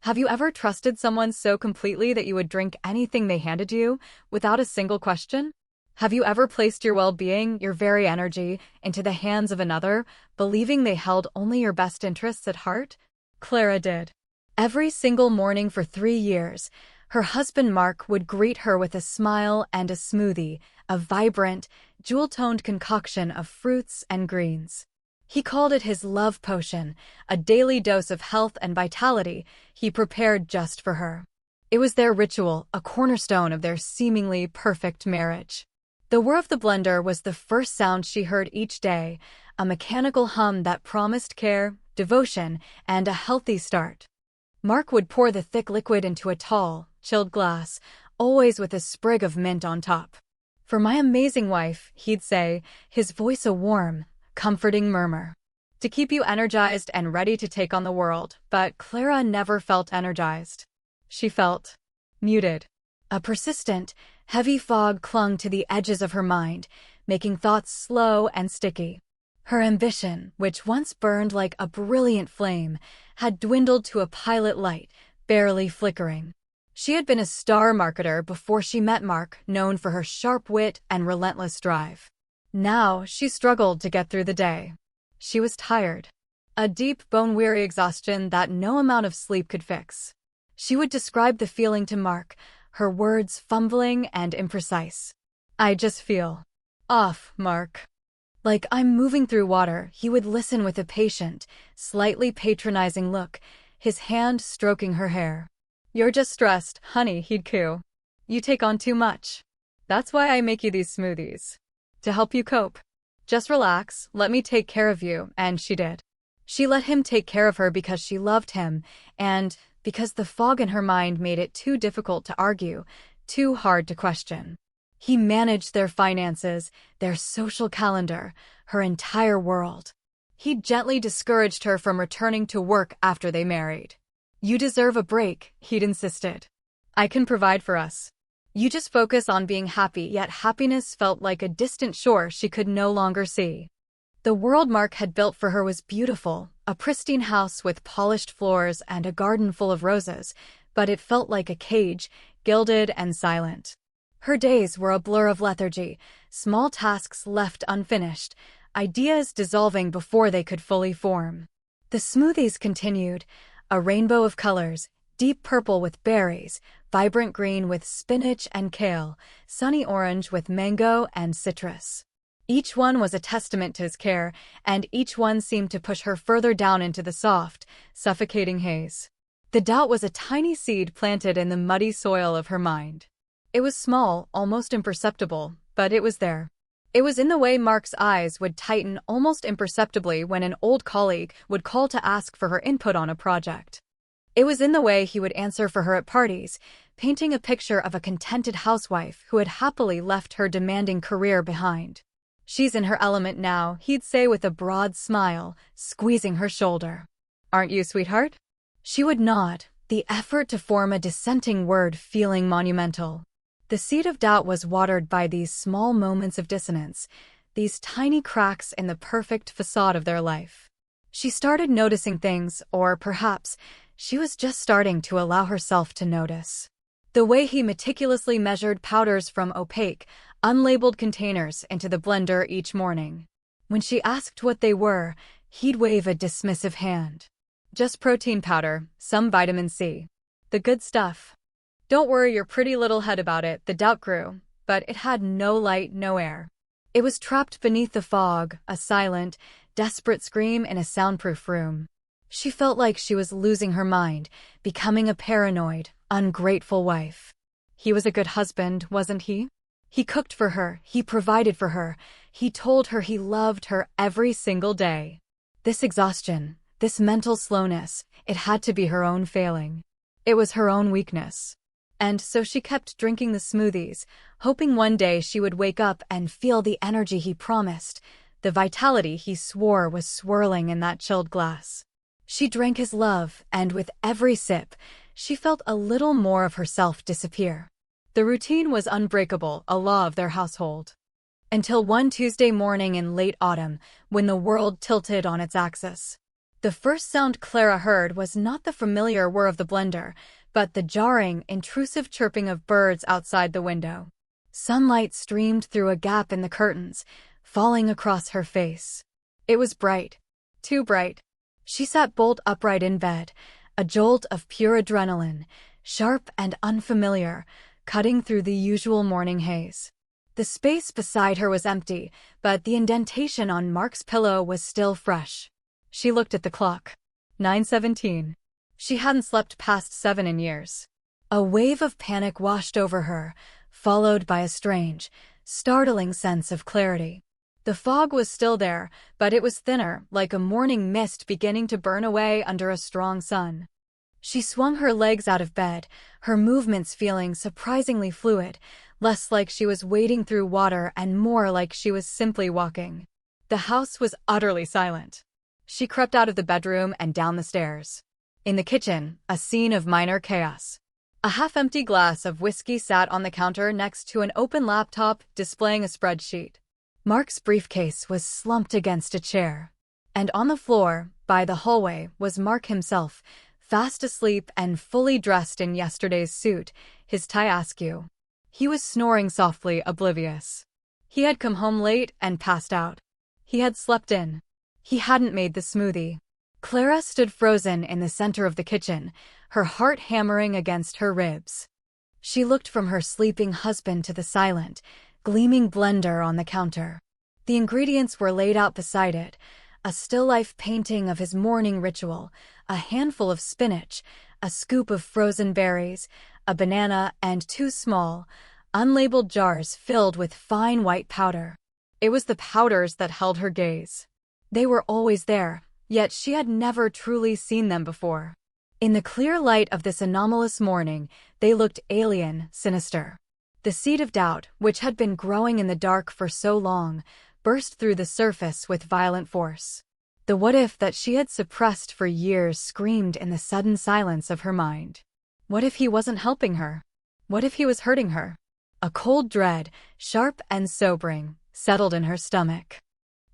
Have you ever trusted someone so completely that you would drink anything they handed you, without a single question? Have you ever placed your well-being, your very energy, into the hands of another, believing they held only your best interests at heart? Clara did. Every single morning for 3 years, her husband Mark would greet her with a smile and a smoothie, a vibrant, jewel-toned concoction of fruits and greens. He called it his love potion, a daily dose of health and vitality he prepared just for her. It was their ritual, a cornerstone of their seemingly perfect marriage. The whir of the blender was the first sound she heard each day, a mechanical hum that promised care, devotion, and a healthy start. Mark would pour the thick liquid into a tall, chilled glass, always with a sprig of mint on top. "For my amazing wife," he'd say, his voice a warm, comforting murmur. "To keep you energized and ready to take on the world." But Clara never felt energized. She felt muted. A persistent, heavy fog clung to the edges of her mind, making thoughts slow and sticky. Her ambition, which once burned like a brilliant flame, had dwindled to a pilot light, barely flickering. She had been a star marketer before she met Mark, known for her sharp wit and relentless drive. Now she struggled to get through the day. She was tired. A deep, bone-weary exhaustion that no amount of sleep could fix. She would describe the feeling to Mark, her words fumbling and imprecise. "I just feel off, Mark. Like I'm moving through water." He would listen with a patient, slightly patronizing look, his hand stroking her hair. "You're just stressed, honey," he'd coo. "You take on too much. That's why I make you these smoothies. To help you cope. Just relax, let me take care of you." And she did. She let him take care of her because she loved him, and because the fog in her mind made it too difficult to argue, too hard to question. He managed their finances, their social calendar, her entire world. He gently discouraged her from returning to work after they married. "You deserve a break," he'd insisted. "I can provide for us. You just focus on being happy." Yet happiness felt like a distant shore she could no longer see. The world Mark had built for her was beautiful, a pristine house with polished floors and a garden full of roses, but it felt like a cage, gilded and silent. Her days were a blur of lethargy, small tasks left unfinished, ideas dissolving before they could fully form. The smoothies continued, a rainbow of colors, deep purple with berries, vibrant green with spinach and kale, sunny orange with mango and citrus. Each one was a testament to his care, and each one seemed to push her further down into the soft, suffocating haze. The doubt was a tiny seed planted in the muddy soil of her mind. It was small, almost imperceptible, but it was there. It was in the way Mark's eyes would tighten almost imperceptibly when an old colleague would call to ask for her input on a project. It was in the way he would answer for her at parties, painting a picture of a contented housewife who had happily left her demanding career behind. "She's in her element now," he'd say with a broad smile, squeezing her shoulder. "Aren't you, sweetheart?" She would nod, the effort to form a dissenting word feeling monumental. The seed of doubt was watered by these small moments of dissonance, these tiny cracks in the perfect facade of their life. She started noticing things, or perhaps she was just starting to allow herself to notice. The way he meticulously measured powders from opaque, unlabeled containers into the blender each morning. When she asked what they were, he'd wave a dismissive hand. "Just protein powder, some vitamin C. The good stuff. Don't worry your pretty little head about it." The doubt grew, but it had no light, no air. It was trapped beneath the fog, a silent, desperate scream in a soundproof room. She felt like she was losing her mind, becoming a paranoid, ungrateful wife. He was a good husband, wasn't he? He cooked for her, he provided for her, he told her he loved her every single day. This exhaustion, this mental slowness, it had to be her own failing. It was her own weakness. And so she kept drinking the smoothies, hoping one day she would wake up and feel the energy he promised, the vitality he swore was swirling in that chilled glass. She drank his love, and with every sip, she felt a little more of herself disappear. The routine was unbreakable, a law of their household. Until one Tuesday morning in late autumn, when the world tilted on its axis. The first sound Clara heard was not the familiar whir of the blender, but the jarring, intrusive chirping of birds outside the window. Sunlight streamed through a gap in the curtains, falling across her face. It was bright. Too bright. She sat bolt upright in bed, a jolt of pure adrenaline, sharp and unfamiliar, cutting through the usual morning haze. The space beside her was empty, but the indentation on Mark's pillow was still fresh. She looked at the clock. 9:17. She hadn't slept past 7 in years. A wave of panic washed over her, followed by a strange, startling sense of clarity. The fog was still there, but it was thinner, like a morning mist beginning to burn away under a strong sun. She swung her legs out of bed, her movements feeling surprisingly fluid, less like she was wading through water and more like she was simply walking. The house was utterly silent. She crept out of the bedroom and down the stairs. In the kitchen, a scene of minor chaos. A half-empty glass of whiskey sat on the counter next to an open laptop displaying a spreadsheet. Mark's briefcase was slumped against a chair. And on the floor, by the hallway, was Mark himself, fast asleep and fully dressed in yesterday's suit, his tie askew. He was snoring softly, oblivious. He had come home late and passed out. He had slept in. He hadn't made the smoothie. Clara stood frozen in the center of the kitchen, her heart hammering against her ribs. She looked from her sleeping husband to the silent, gleaming blender on the counter. The ingredients were laid out beside it, a still-life painting of his morning ritual, a handful of spinach, a scoop of frozen berries, a banana, and 2 small, unlabeled jars filled with fine white powder. It was the powders that held her gaze. They were always there, yet she had never truly seen them before. In the clear light of this anomalous morning, they looked alien, sinister. The seed of doubt, which had been growing in the dark for so long, burst through the surface with violent force. The what-if that she had suppressed for years screamed in the sudden silence of her mind. What if he wasn't helping her? What if he was hurting her? A cold dread, sharp and sobering, settled in her stomach.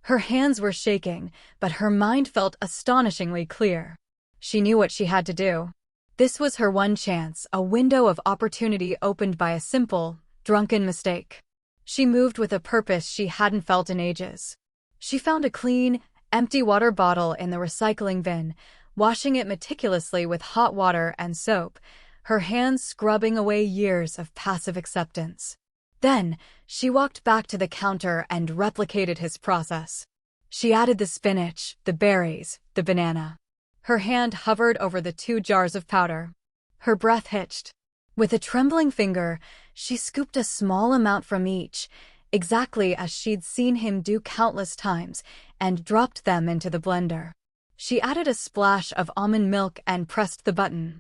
Her hands were shaking, but her mind felt astonishingly clear. She knew what she had to do. This was her one chance, a window of opportunity opened by a simple, drunken mistake. She moved with a purpose she hadn't felt in ages. She found a clean, empty water bottle in the recycling bin, washing it meticulously with hot water and soap, her hands scrubbing away years of passive acceptance. Then, she walked back to the counter and replicated his process. She added the spinach, the berries, the banana. Her hand hovered over the 2 jars of powder. Her breath hitched. With a trembling finger, she scooped a small amount from each, exactly as she'd seen him do countless times, and dropped them into the blender. She added a splash of almond milk and pressed the button.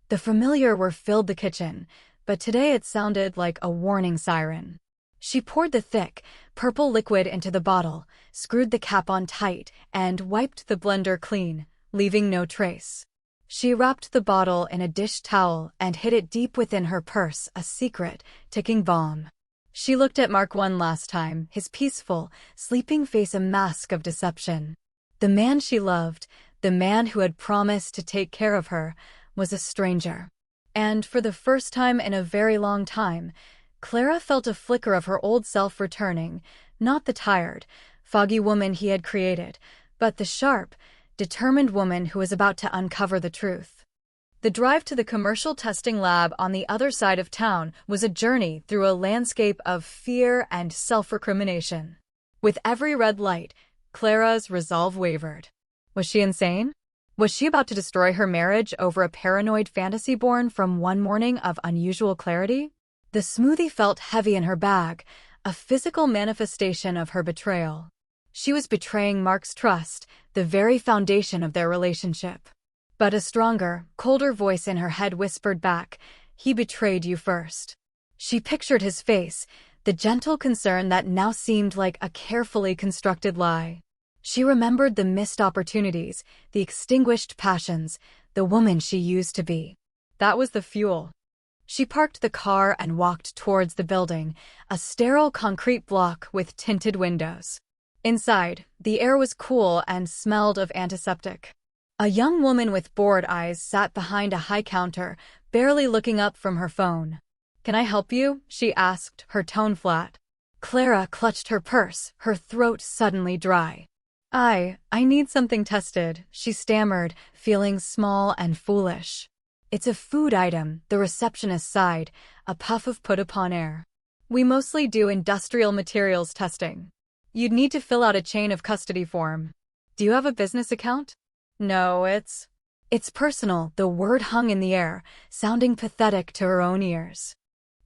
The familiar whir filled the kitchen, but today it sounded like a warning siren. She poured the thick, purple liquid into the bottle, screwed the cap on tight, and wiped the blender clean, leaving no trace. She wrapped the bottle in a dish towel and hid it deep within her purse, a secret, ticking bomb. She looked at Mark one last time, his peaceful, sleeping face a mask of deception. The man she loved, the man who had promised to take care of her, was a stranger. And for the first time in a very long time, Clara felt a flicker of her old self returning, not the tired, foggy woman he had created, but the sharp, determined woman who was about to uncover the truth. The drive to the commercial testing lab on the other side of town was a journey through a landscape of fear and self-recrimination. With every red light, Clara's resolve wavered. Was she insane? Was she about to destroy her marriage over a paranoid fantasy born from one morning of unusual clarity? The smoothie felt heavy in her bag, a physical manifestation of her betrayal. She was betraying Mark's trust, the very foundation of their relationship. But a stronger, colder voice in her head whispered back, "He betrayed you first." She pictured his face, the gentle concern that now seemed like a carefully constructed lie. She remembered the missed opportunities, the extinguished passions, the woman she used to be. That was the fuel. She parked the car and walked towards the building, a sterile concrete block with tinted windows. Inside, the air was cool and smelled of antiseptic. A young woman with bored eyes sat behind a high counter, barely looking up from her phone. "Can I help you?" she asked, her tone flat. Clara clutched her purse, her throat suddenly dry. I need something tested," she stammered, feeling small and foolish. "It's a food item," the receptionist sighed, a puff of put-upon air. "We mostly do industrial materials testing. You'd need to fill out a chain of custody form. Do you have a business account?" "No, it's personal," the word hung in the air, sounding pathetic to her own ears.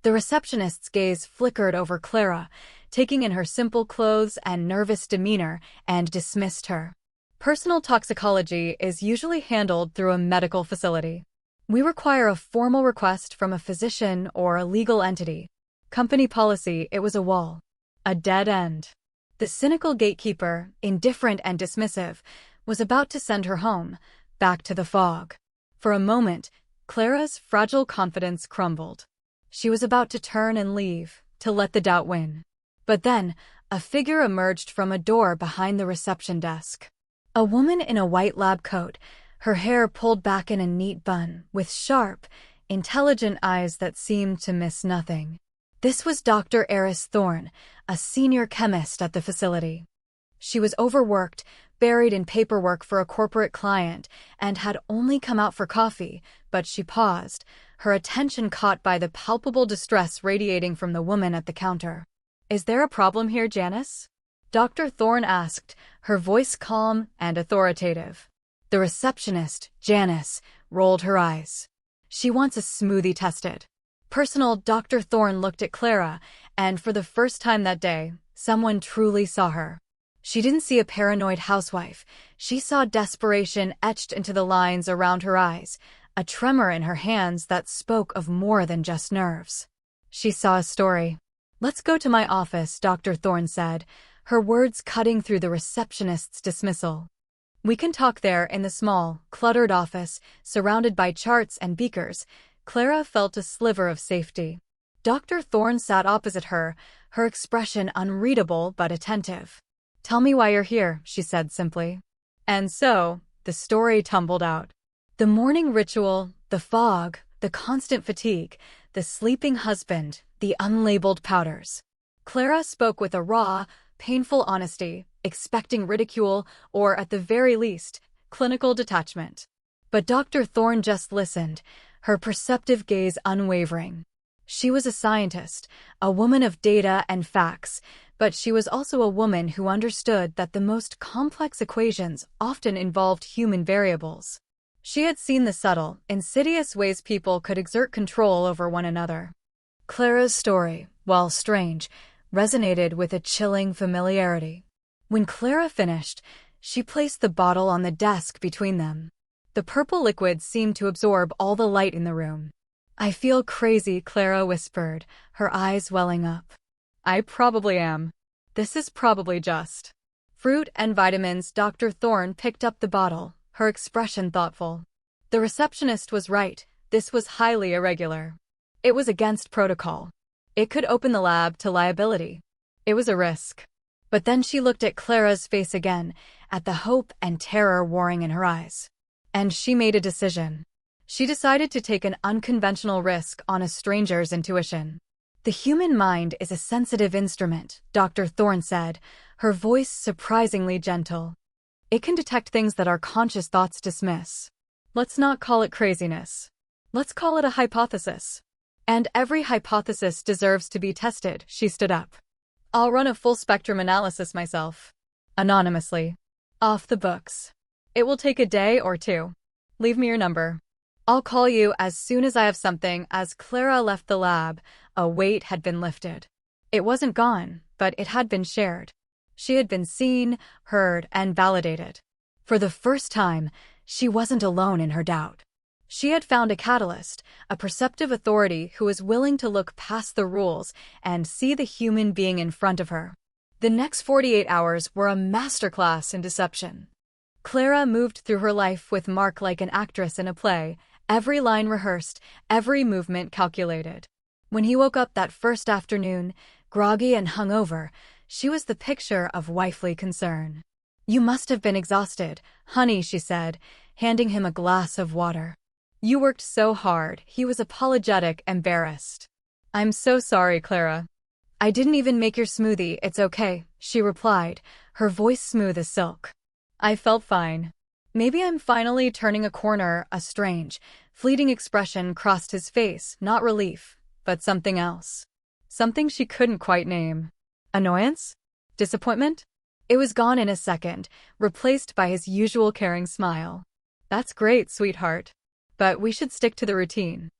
The receptionist's gaze flickered over Clara, taking in her simple clothes and nervous demeanor, and dismissed her. "Personal toxicology is usually handled through a medical facility. We require a formal request from a physician or a legal entity. Company policy." It was a wall. A dead end. The cynical gatekeeper, indifferent and dismissive, was about to send her home, back to the fog. For a moment, Clara's fragile confidence crumbled. She was about to turn and leave, to let the doubt win. But then, a figure emerged from a door behind the reception desk. A woman in a white lab coat, her hair pulled back in a neat bun, with sharp, intelligent eyes that seemed to miss nothing. This was Dr. Eris Thorne, a senior chemist at the facility. She was overworked, buried in paperwork for a corporate client, and had only come out for coffee, but she paused, her attention caught by the palpable distress radiating from the woman at the counter. "Is there a problem here, Janice?" Dr. Thorne asked, her voice calm and authoritative. The receptionist, Janice, rolled her eyes. "She wants a smoothie tested." Personal. Dr. Thorne looked at Clara, and for the first time that day, someone truly saw her. She didn't see a paranoid housewife. She saw desperation etched into the lines around her eyes, a tremor in her hands that spoke of more than just nerves. She saw a story. "Let's go to my office," Dr. Thorne said, her words cutting through the receptionist's dismissal. "We can talk there." In the small, cluttered office, surrounded by charts and beakers, Clara felt a sliver of safety. Dr. Thorne sat opposite her, her expression unreadable but attentive. "Tell me why you're here," she said simply. And so, the story tumbled out. The morning ritual, the fog, the constant fatigue, the sleeping husband, the unlabeled powders. Clara spoke with a raw, painful honesty, expecting ridicule or, at the very least, clinical detachment. But Dr. Thorne just listened, her perceptive gaze unwavering. She was a scientist, a woman of data and facts, but she was also a woman who understood that the most complex equations often involved human variables. She had seen the subtle, insidious ways people could exert control over one another. Clara's story, while strange, resonated with a chilling familiarity. When Clara finished, she placed the bottle on the desk between them. The purple liquid seemed to absorb all the light in the room. "I feel crazy," Clara whispered, her eyes welling up. "I probably am. This is probably just fruit and vitamins." Dr. Thorne picked up the bottle, her expression thoughtful. The receptionist was right. This was highly irregular. It was against protocol. It could open the lab to liability. It was a risk. But then she looked at Clara's face again, at the hope and terror warring in her eyes. And she made a decision. She decided to take an unconventional risk on a stranger's intuition. "The human mind is a sensitive instrument," Dr. Thorne said, her voice surprisingly gentle. "It can detect things that our conscious thoughts dismiss. Let's not call it craziness. Let's call it a hypothesis. And every hypothesis deserves to be tested." She stood up. "I'll run a full-spectrum analysis myself. Anonymously. Off the books. It will take a day or two. Leave me your number. I'll call you as soon as I have something." As Clara left the lab, a weight had been lifted. It wasn't gone, but it had been shared. She had been seen, heard, and validated. For the first time, she wasn't alone in her doubt. She had found a catalyst, a perceptive authority who was willing to look past the rules and see the human being in front of her. The next 48 hours were a masterclass in deception. Clara moved through her life with Mark like an actress in a play, every line rehearsed, every movement calculated. When he woke up that first afternoon, groggy and hungover, she was the picture of wifely concern. "You must have been exhausted, honey," she said, handing him a glass of water. "You worked so hard." He was apologetic, embarrassed. "I'm so sorry, Clara. I didn't even make your smoothie." "It's okay," she replied, her voice smooth as silk. "I felt fine." Maybe I'm finally turning a corner. A strange, fleeting expression crossed his face, not relief, but something else. Something she couldn't quite name. Annoyance? Disappointment? It was gone in a second, replaced by his usual caring smile. "That's great, sweetheart. But we should stick to the routine.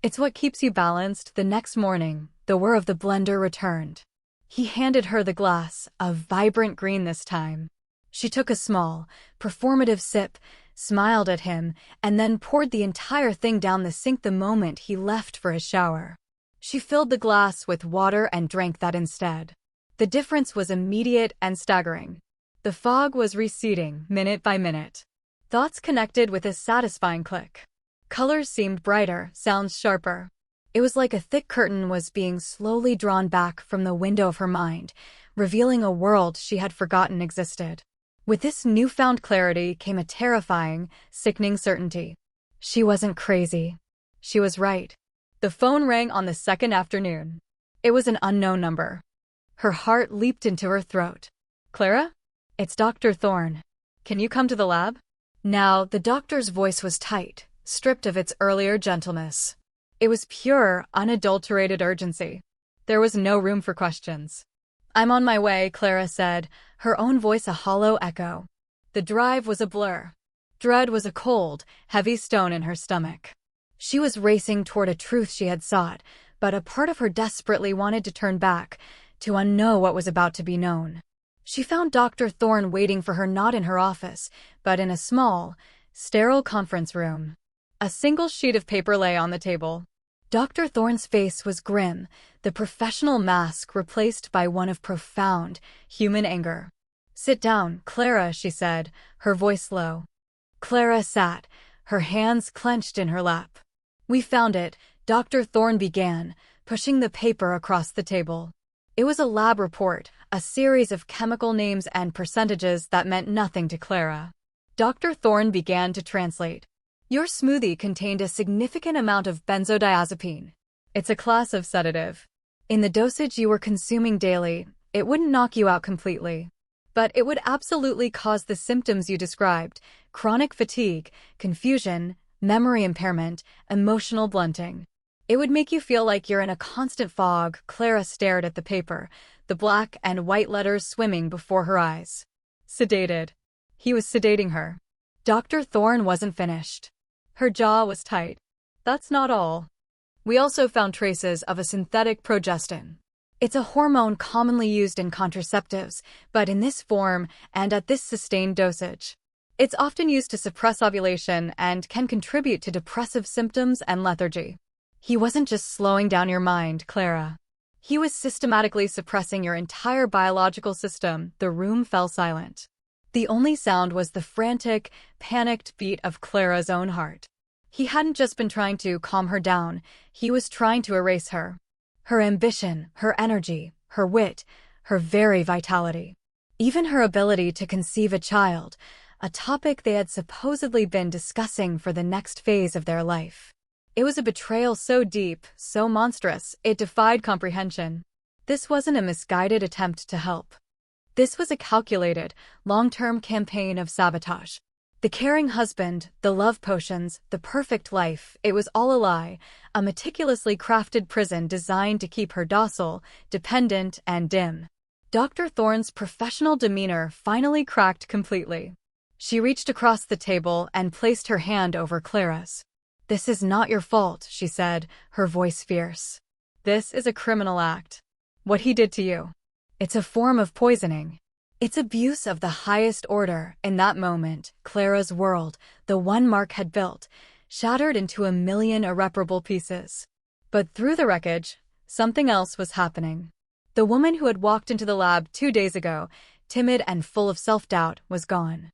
It's what keeps you balanced." The next morning, the whir of the blender returned. He handed her the glass, a vibrant green this time. She took a small, performative sip, smiled at him, and then poured the entire thing down the sink the moment he left for his shower. She filled the glass with water and drank that instead. The difference was immediate and staggering. The fog was receding, minute by minute. Thoughts connected with a satisfying click. Colors seemed brighter, sounds sharper. It was like a thick curtain was being slowly drawn back from the window of her mind, revealing a world she had forgotten existed. With this newfound clarity came a terrifying, sickening certainty. She wasn't crazy. She was right. The phone rang on the second afternoon. It was an unknown number. Her heart leaped into her throat. "Clara? It's Dr. Thorne. Can you come to the lab?" Now, the doctor's voice was tight, stripped of its earlier gentleness. It was pure, unadulterated urgency. There was no room for questions. "I'm on my way," Clara said, her own voice a hollow echo. The drive was a blur. Dread was a cold, heavy stone in her stomach. She was racing toward a truth she had sought, but a part of her desperately wanted to turn back, to unknow what was about to be known. She found Dr. Thorne waiting for her not in her office, but in a small, sterile conference room. A single sheet of paper lay on the table. Dr. Thorne's face was grim, the professional mask replaced by one of profound, human anger. "Sit down, Clara," she said, her voice low. Clara sat, her hands clenched in her lap. "We found it," Dr. Thorne began, pushing the paper across the table. It was a lab report, a series of chemical names and percentages that meant nothing to Clara. Dr. Thorne began to translate. "Your smoothie contained a significant amount of benzodiazepine. It's a class of sedative. In the dosage you were consuming daily, it wouldn't knock you out completely. But it would absolutely cause the symptoms you described: chronic fatigue, confusion, memory impairment, emotional blunting. It would make you feel like you're in a constant fog." Clara stared at the paper, the black and white letters swimming before her eyes. Sedated. He was sedating her. Dr. Thorne wasn't finished. Her jaw was tight. "That's not all. We also found traces of a synthetic progestin. It's a hormone commonly used in contraceptives, but in this form and at this sustained dosage. It's often used to suppress ovulation and can contribute to depressive symptoms and lethargy." He wasn't just slowing down your mind, Clara. He was systematically suppressing your entire biological system. The room fell silent. The only sound was the frantic, panicked beat of Clara's own heart. He hadn't just been trying to calm her down, he was trying to erase her. Her ambition, her energy, her wit, her very vitality. Even her ability to conceive a child, a topic they had supposedly been discussing for the next phase of their life. It was a betrayal so deep, so monstrous, it defied comprehension. This wasn't a misguided attempt to help. This was a calculated, long-term campaign of sabotage. The caring husband, the love potions, the perfect life, it was all a lie, a meticulously crafted prison designed to keep her docile, dependent, and dim. Dr. Thorne's professional demeanor finally cracked completely. She reached across the table and placed her hand over Clara's. "This is not your fault," she said, her voice fierce. "This is a criminal act. What he did to you. It's a form of poisoning. It's abuse of the highest order." In that moment, Clara's world, the one Mark had built, shattered into a million irreparable pieces. But through the wreckage, something else was happening. The woman who had walked into the lab 2 days ago, timid and full of self-doubt, was gone.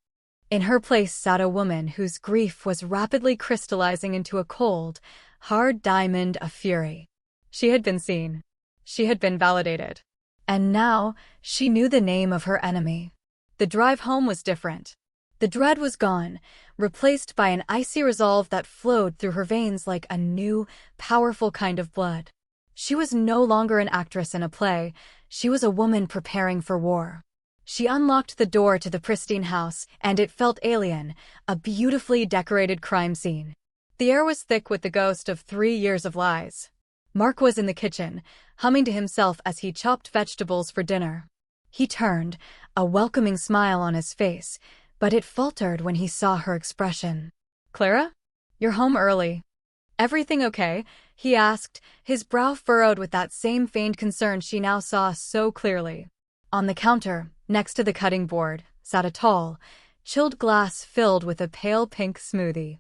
In her place sat a woman whose grief was rapidly crystallizing into a cold, hard diamond of fury. She had been seen. She had been validated. And now, she knew the name of her enemy. The drive home was different. The dread was gone, replaced by an icy resolve that flowed through her veins like a new, powerful kind of blood. She was no longer an actress in a play, she was a woman preparing for war. She unlocked the door to the pristine house, and it felt alien, a beautifully decorated crime scene. The air was thick with the ghost of 3 years of lies. Mark was in the kitchen, humming to himself as he chopped vegetables for dinner. He turned, a welcoming smile on his face, but it faltered when he saw her expression. "Clara? You're home early. Everything okay?" he asked, his brow furrowed with that same feigned concern she now saw so clearly. On the counter, next to the cutting board, sat a tall, chilled glass filled with a pale pink smoothie.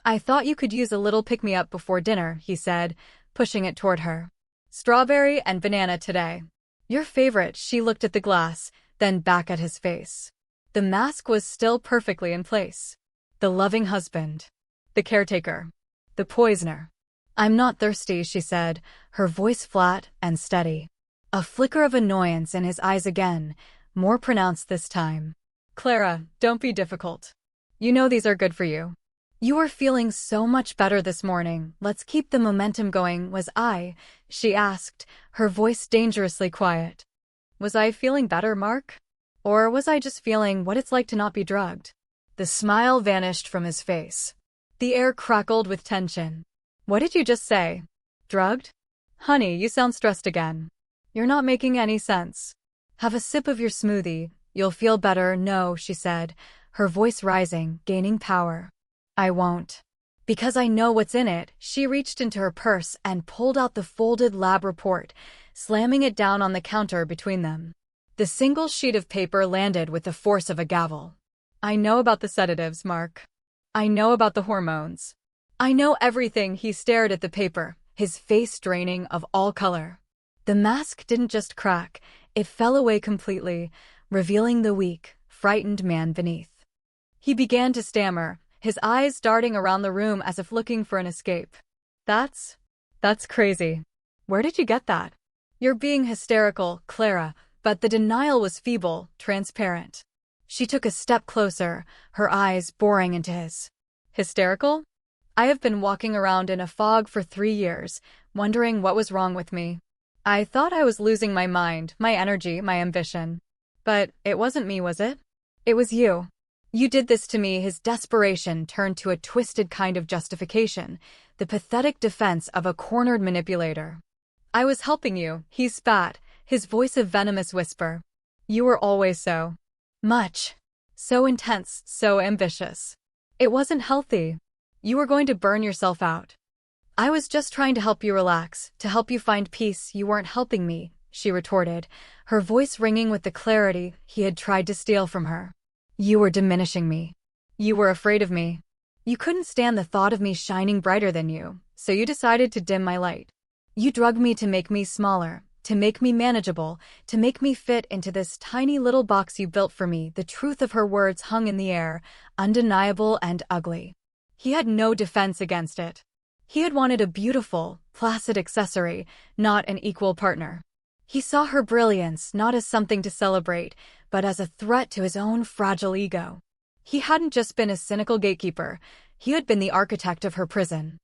"I thought you could use a little pick-me-up before dinner," he said, pushing it toward her. "Strawberry and banana today." "Your favorite." She looked at the glass, then back at his face. The mask was still perfectly in place. The loving husband. The caretaker. The poisoner. "I'm not thirsty," she said, her voice flat and steady. A flicker of annoyance in his eyes again, more pronounced this time. "Clara, don't be difficult. You know these are good for you. You were feeling so much better this morning. Let's keep the momentum going." She asked, her voice dangerously quiet. "Was I feeling better, Mark? Or was I just feeling what it's like to not be drugged?" The smile vanished from his face. The air crackled with tension. "What did you just say? Drugged? Honey, you sound stressed again. You're not making any sense. Have a sip of your smoothie. You'll feel better." "No," she said, her voice rising, gaining power. "I won't. Because I know what's in it." She reached into her purse and pulled out the folded lab report, slamming it down on the counter between them. The single sheet of paper landed with the force of a gavel. "I know about the sedatives, Mark. I know about the hormones. I know everything." He stared at the paper, his face draining of all color. The mask didn't just crack, it fell away completely, revealing the weak, frightened man beneath. He began to stammer, his eyes darting around the room as if looking for an escape. That's crazy. Where did you get that?" "You're being hysterical, Clara," but the denial was feeble, transparent. She took a step closer, her eyes boring into his. "Hysterical? I have been walking around in a fog for 3 years, wondering what was wrong with me. I thought I was losing my mind, my energy, my ambition. But it wasn't me, was it? It was you. You did this to me." His desperation turned to a twisted kind of justification, the pathetic defense of a cornered manipulator. "I was helping you," he spat, his voice a venomous whisper. "You were always so much. So intense, so ambitious. It wasn't healthy. You were going to burn yourself out. I was just trying to help you relax, to help you find peace." "You weren't helping me," she retorted, her voice ringing with the clarity he had tried to steal from her. "You were diminishing me. You were afraid of me. You couldn't stand the thought of me shining brighter than you, so you decided to dim my light. You drugged me to make me smaller, to make me manageable, to make me fit into this tiny little box you built for me." The truth of her words hung in the air, undeniable and ugly. He had no defense against it. He had wanted a beautiful, placid accessory, not an equal partner. He saw her brilliance not as something to celebrate, but as a threat to his own fragile ego. He hadn't just been a cynical gatekeeper, he had been the architect of her prison.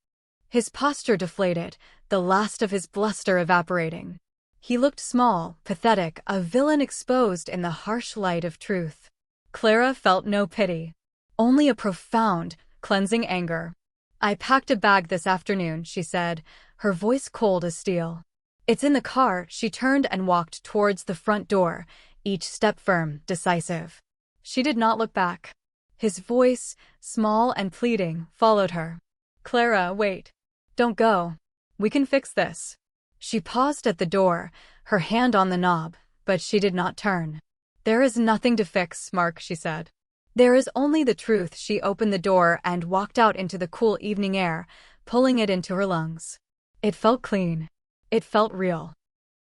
His posture deflated, the last of his bluster evaporating. He looked small, pathetic, a villain exposed in the harsh light of truth. Clara felt no pity. Only a profound, cleansing anger. "I packed a bag this afternoon," she said, her voice cold as steel. "It's in the car." She turned and walked towards the front door, each step firm, decisive. She did not look back. His voice, small and pleading, followed her. "Clara, wait. Don't go. We can fix this." She paused at the door, her hand on the knob, but she did not turn. "There is nothing to fix, Mark," she said. "There is only the truth." She opened the door and walked out into the cool evening air, pulling it into her lungs. It felt clean. It felt real.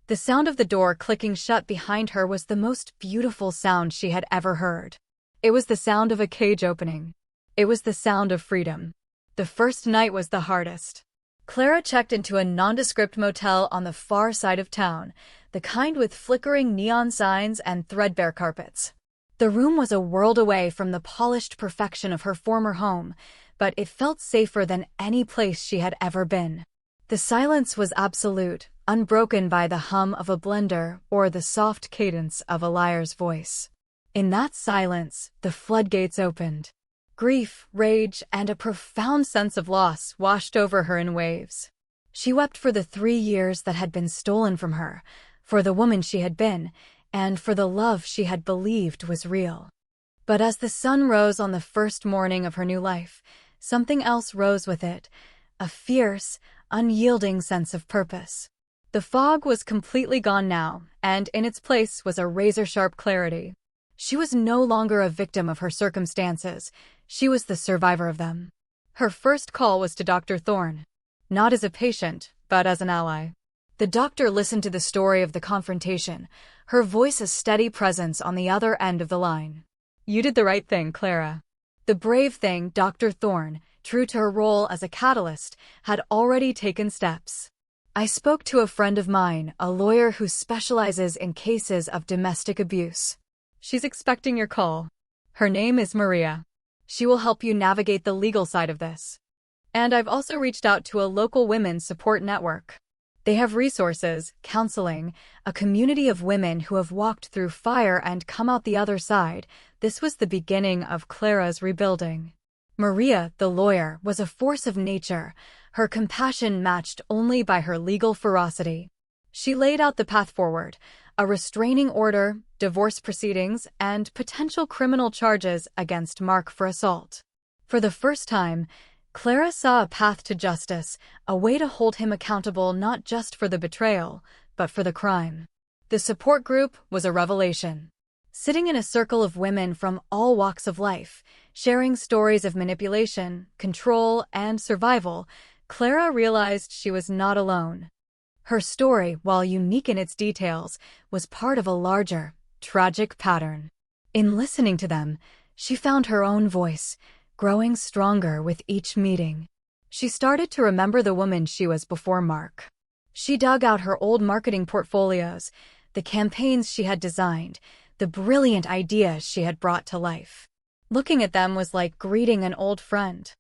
The sound of the door clicking shut behind her was the most beautiful sound she had ever heard. It was the sound of a cage opening. It was the sound of freedom. The first night was the hardest. Clara checked into a nondescript motel on the far side of town, the kind with flickering neon signs and threadbare carpets. The room was a world away from the polished perfection of her former home, but it felt safer than any place she had ever been. The silence was absolute, unbroken by the hum of a blender or the soft cadence of a liar's voice. In that silence, the floodgates opened. Grief, rage, and a profound sense of loss washed over her in waves. She wept for the 3 years that had been stolen from her, for the woman she had been, and for the love she had believed was real. But as the sun rose on the first morning of her new life, something else rose with it, a fierce, unyielding sense of purpose. The fog was completely gone now, and in its place was a razor-sharp clarity. She was no longer a victim of her circumstances, she was the survivor of them. Her first call was to Dr. Thorne. Not as a patient, but as an ally. The doctor listened to the story of the confrontation, her voice a steady presence on the other end of the line. "You did the right thing, Clara." The brave thing, Dr. Thorne, true to her role as a catalyst, had already taken steps. "I spoke to a friend of mine, a lawyer who specializes in cases of domestic abuse. She's expecting your call. Her name is Maria. She will help you navigate the legal side of this. And I've also reached out to a local women's support network. They have resources, counseling, a community of women who have walked through fire and come out the other side." This was the beginning of Clara's rebuilding. Maria, the lawyer, was a force of nature, her compassion matched only by her legal ferocity. She laid out the path forward, a restraining order, divorce proceedings, and potential criminal charges against Mark for assault. For the first time, Clara saw a path to justice, a way to hold him accountable not just for the betrayal, but for the crime. The support group was a revelation. Sitting in a circle of women from all walks of life, sharing stories of manipulation, control, and survival, Clara realized she was not alone. Her story, while unique in its details, was part of a larger, tragic pattern. In listening to them, she found her own voice, growing stronger with each meeting. She started to remember the woman she was before Mark. She dug out her old marketing portfolios, the campaigns she had designed, the brilliant ideas she had brought to life. Looking at them was like greeting an old friend.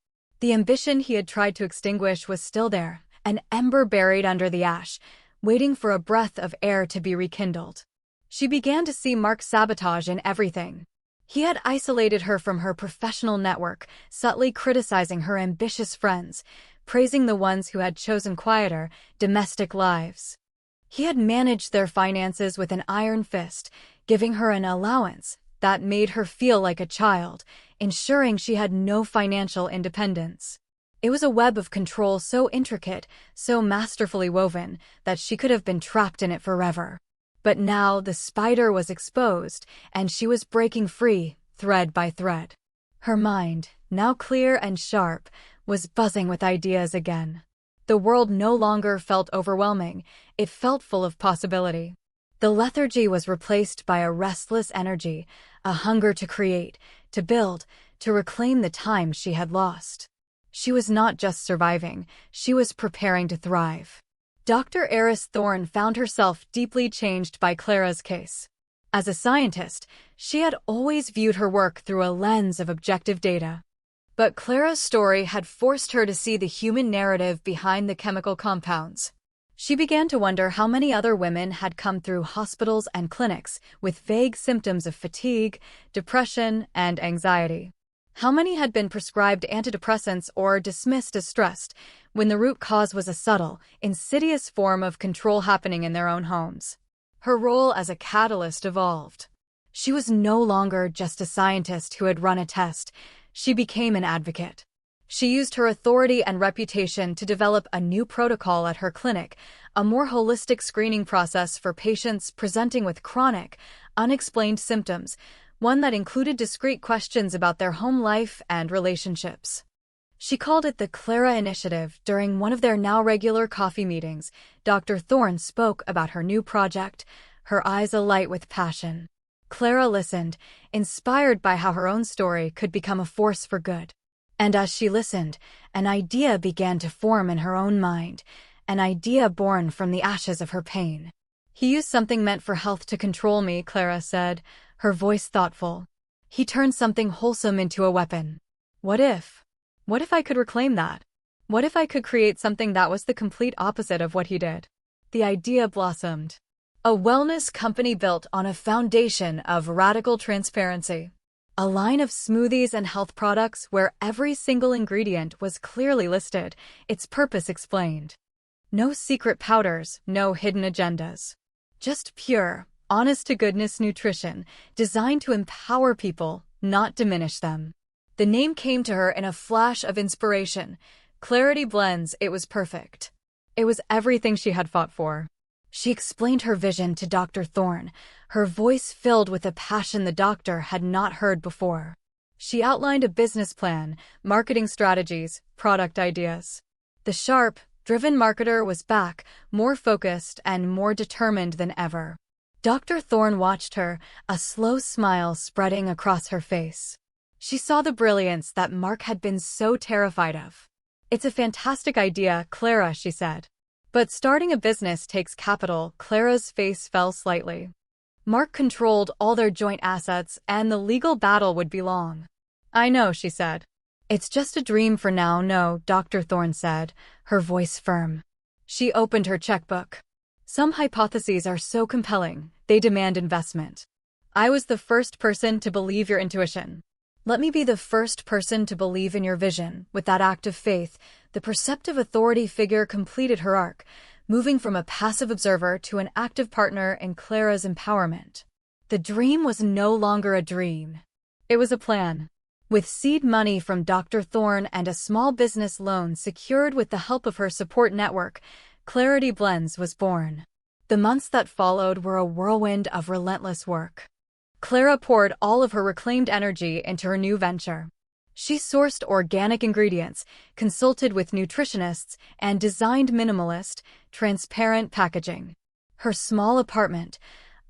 The ambition he had tried to extinguish was still there, an ember buried under the ash, waiting for a breath of air to be rekindled. She began to see Mark's sabotage in everything. He had isolated her from her professional network, subtly criticizing her ambitious friends, praising the ones who had chosen quieter, domestic lives. He had managed their finances with an iron fist, giving her an allowance that made her feel like a child, ensuring she had no financial independence. It was a web of control so intricate, so masterfully woven, that she could have been trapped in it forever. But now the spider was exposed, and she was breaking free, thread by thread. Her mind, now clear and sharp, was buzzing with ideas again. The world no longer felt overwhelming, it felt full of possibility. The lethargy was replaced by a restless energy, a hunger to create, to build, to reclaim the time she had lost. She was not just surviving, she was preparing to thrive. Dr. Eris Thorne found herself deeply changed by Clara's case. As a scientist, she had always viewed her work through a lens of objective data. But Clara's story had forced her to see the human narrative behind the chemical compounds. She began to wonder how many other women had come through hospitals and clinics with vague symptoms of fatigue, depression, and anxiety. How many had been prescribed antidepressants or dismissed as stressed, when the root cause was a subtle, insidious form of control happening in their own homes? Her role as a catalyst evolved. She was no longer just a scientist who had run a test. She became an advocate. She used her authority and reputation to develop a new protocol at her clinic, a more holistic screening process for patients presenting with chronic, unexplained symptoms, one that included discreet questions about their home life and relationships. She called it the Clara Initiative. During one of their now regular coffee meetings, Dr. Thorne spoke about her new project, her eyes alight with passion. Clara listened, inspired by how her own story could become a force for good. And as she listened, an idea began to form in her own mind, an idea born from the ashes of her pain. "He used something meant for health to control me," Clara said, her voice thoughtful. He turned something wholesome into a weapon. What if? What if I could reclaim that? What if I could create something that was the complete opposite of what he did? The idea blossomed. A wellness company built on a foundation of radical transparency. A line of smoothies and health products where every single ingredient was clearly listed, its purpose explained. No secret powders, no hidden agendas. Just pure, honest-to-goodness nutrition, designed to empower people, not diminish them. The name came to her in a flash of inspiration. Clarity Blends, it was perfect. It was everything she had fought for. She explained her vision to Dr. Thorne, her voice filled with a passion the doctor had not heard before. She outlined a business plan, marketing strategies, product ideas. The sharp, driven marketer was back, more focused and more determined than ever. Dr. Thorne watched her, a slow smile spreading across her face. She saw the brilliance that Mark had been so terrified of. "It's a fantastic idea, Clara," she said. "But starting a business takes capital." Clara's face fell slightly. Mark controlled all their joint assets, and the legal battle would be long. "I know," she said. "It's just a dream for now." "No," Dr. Thorne said, her voice firm. She opened her checkbook. "Some hypotheses are so compelling, they demand investment. I was the first person to believe your intuition. Let me be the first person to believe in your vision." With that act of faith, the perceptive authority figure completed her arc, moving from a passive observer to an active partner in Clara's empowerment. The dream was no longer a dream. It was a plan. With seed money from Dr. Thorne and a small business loan secured with the help of her support network, Clarity Blends was born. The months that followed were a whirlwind of relentless work. Clara poured all of her reclaimed energy into her new venture. She sourced organic ingredients, consulted with nutritionists, and designed minimalist, transparent packaging. Her small apartment,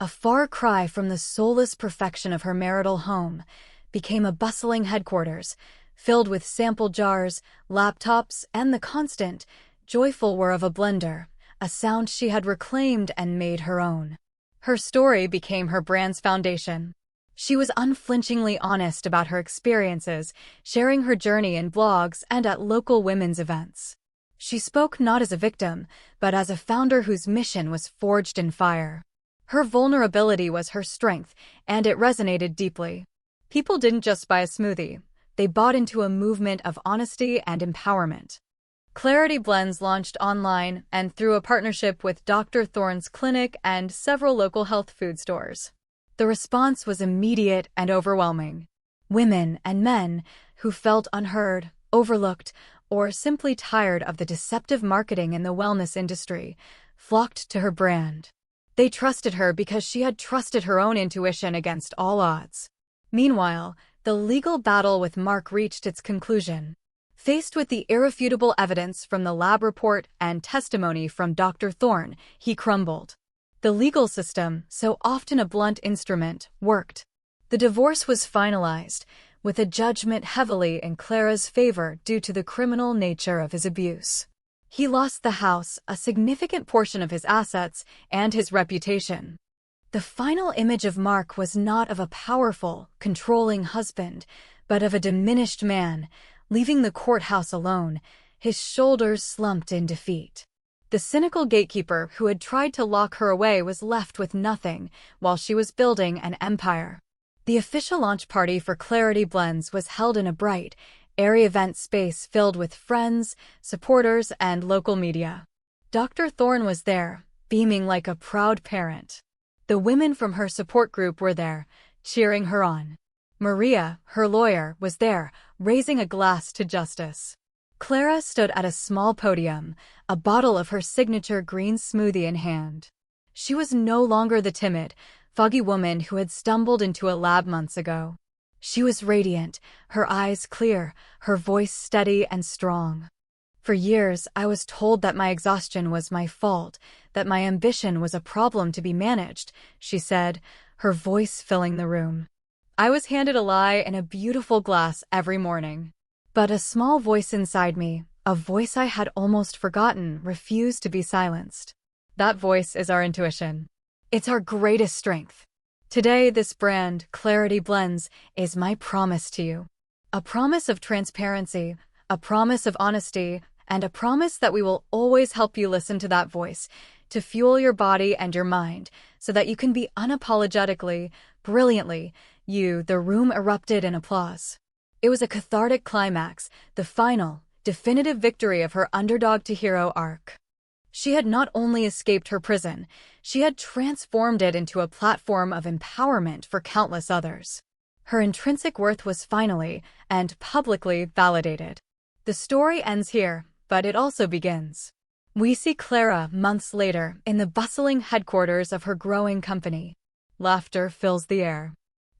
a far cry from the soulless perfection of her marital home, became a bustling headquarters, filled with sample jars, laptops, and the constant, joyful whir of a blender, a sound she had reclaimed and made her own. Her story became her brand's foundation. She was unflinchingly honest about her experiences, sharing her journey in blogs and at local women's events. She spoke not as a victim, but as a founder whose mission was forged in fire. Her vulnerability was her strength, and it resonated deeply. People didn't just buy a smoothie. They bought into a movement of honesty and empowerment. Clarity Blends launched online and through a partnership with Dr. Thorne's clinic and several local health food stores. The response was immediate and overwhelming. Women and men who felt unheard, overlooked, or simply tired of the deceptive marketing in the wellness industry flocked to her brand. They trusted her because she had trusted her own intuition against all odds. Meanwhile, the legal battle with Mark reached its conclusion. Faced with the irrefutable evidence from the lab report and testimony from Dr. Thorne, he crumbled. The legal system, so often a blunt instrument, worked. The divorce was finalized, with a judgment heavily in Clara's favor due to the criminal nature of his abuse. He lost the house, a significant portion of his assets, and his reputation. The final image of Mark was not of a powerful, controlling husband, but of a diminished man, leaving the courthouse alone, his shoulders slumped in defeat. The cynical gatekeeper who had tried to lock her away was left with nothing while she was building an empire. The official launch party for Clarity Blends was held in a bright, airy event space filled with friends, supporters, and local media. Dr. Thorne was there, beaming like a proud parent. The women from her support group were there, cheering her on. Maria, her lawyer, was there, raising a glass to justice. Clara stood at a small podium, a bottle of her signature green smoothie in hand. She was no longer the timid, foggy woman who had stumbled into a lab months ago. She was radiant, her eyes clear, her voice steady and strong. "For years, I was told that my exhaustion was my fault, that my ambition was a problem to be managed," she said, her voice filling the room. "I was handed a lie in a beautiful glass every morning. But a small voice inside me, a voice I had almost forgotten, refused to be silenced. That voice is our intuition. It's our greatest strength. Today, this brand, Clarity Blends, is my promise to you. A promise of transparency, a promise of honesty, and a promise that we will always help you listen to that voice, to fuel your body and your mind, so that you can be unapologetically, brilliantly, you. The room erupted in applause. It was a cathartic climax, the final, definitive victory of her underdog-to-hero arc. She had not only escaped her prison, she had transformed it into a platform of empowerment for countless others. Her intrinsic worth was finally and publicly validated. The story ends here, but it also begins. We see Clara months later in the bustling headquarters of her growing company. Laughter fills the air.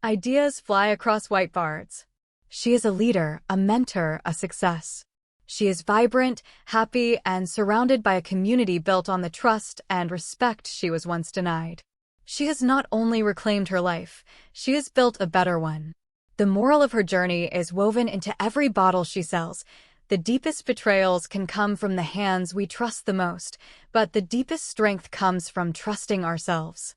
Ideas fly across whiteboards. She is a leader, a mentor, a success. She is vibrant, happy, and surrounded by a community built on the trust and respect she was once denied. She has not only reclaimed her life, she has built a better one. The moral of her journey is woven into every bottle she sells. The deepest betrayals can come from the hands we trust the most, but the deepest strength comes from trusting ourselves.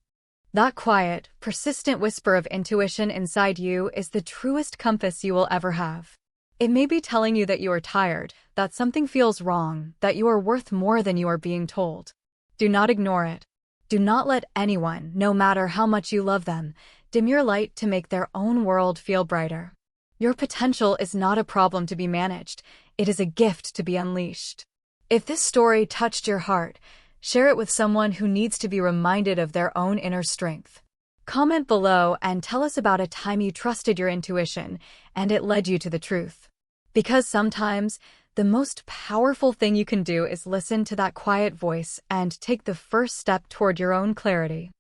That quiet, persistent whisper of intuition inside you is the truest compass you will ever have. It may be telling you that you are tired, that something feels wrong, that you are worth more than you are being told. Do not ignore it. Do not let anyone, no matter how much you love them, dim your light to make their own world feel brighter. Your potential is not a problem to be managed. It is a gift to be unleashed. If this story touched your heart, share it with someone who needs to be reminded of their own inner strength. Comment below and tell us about a time you trusted your intuition and it led you to the truth. Because sometimes, the most powerful thing you can do is listen to that quiet voice and take the first step toward your own clarity.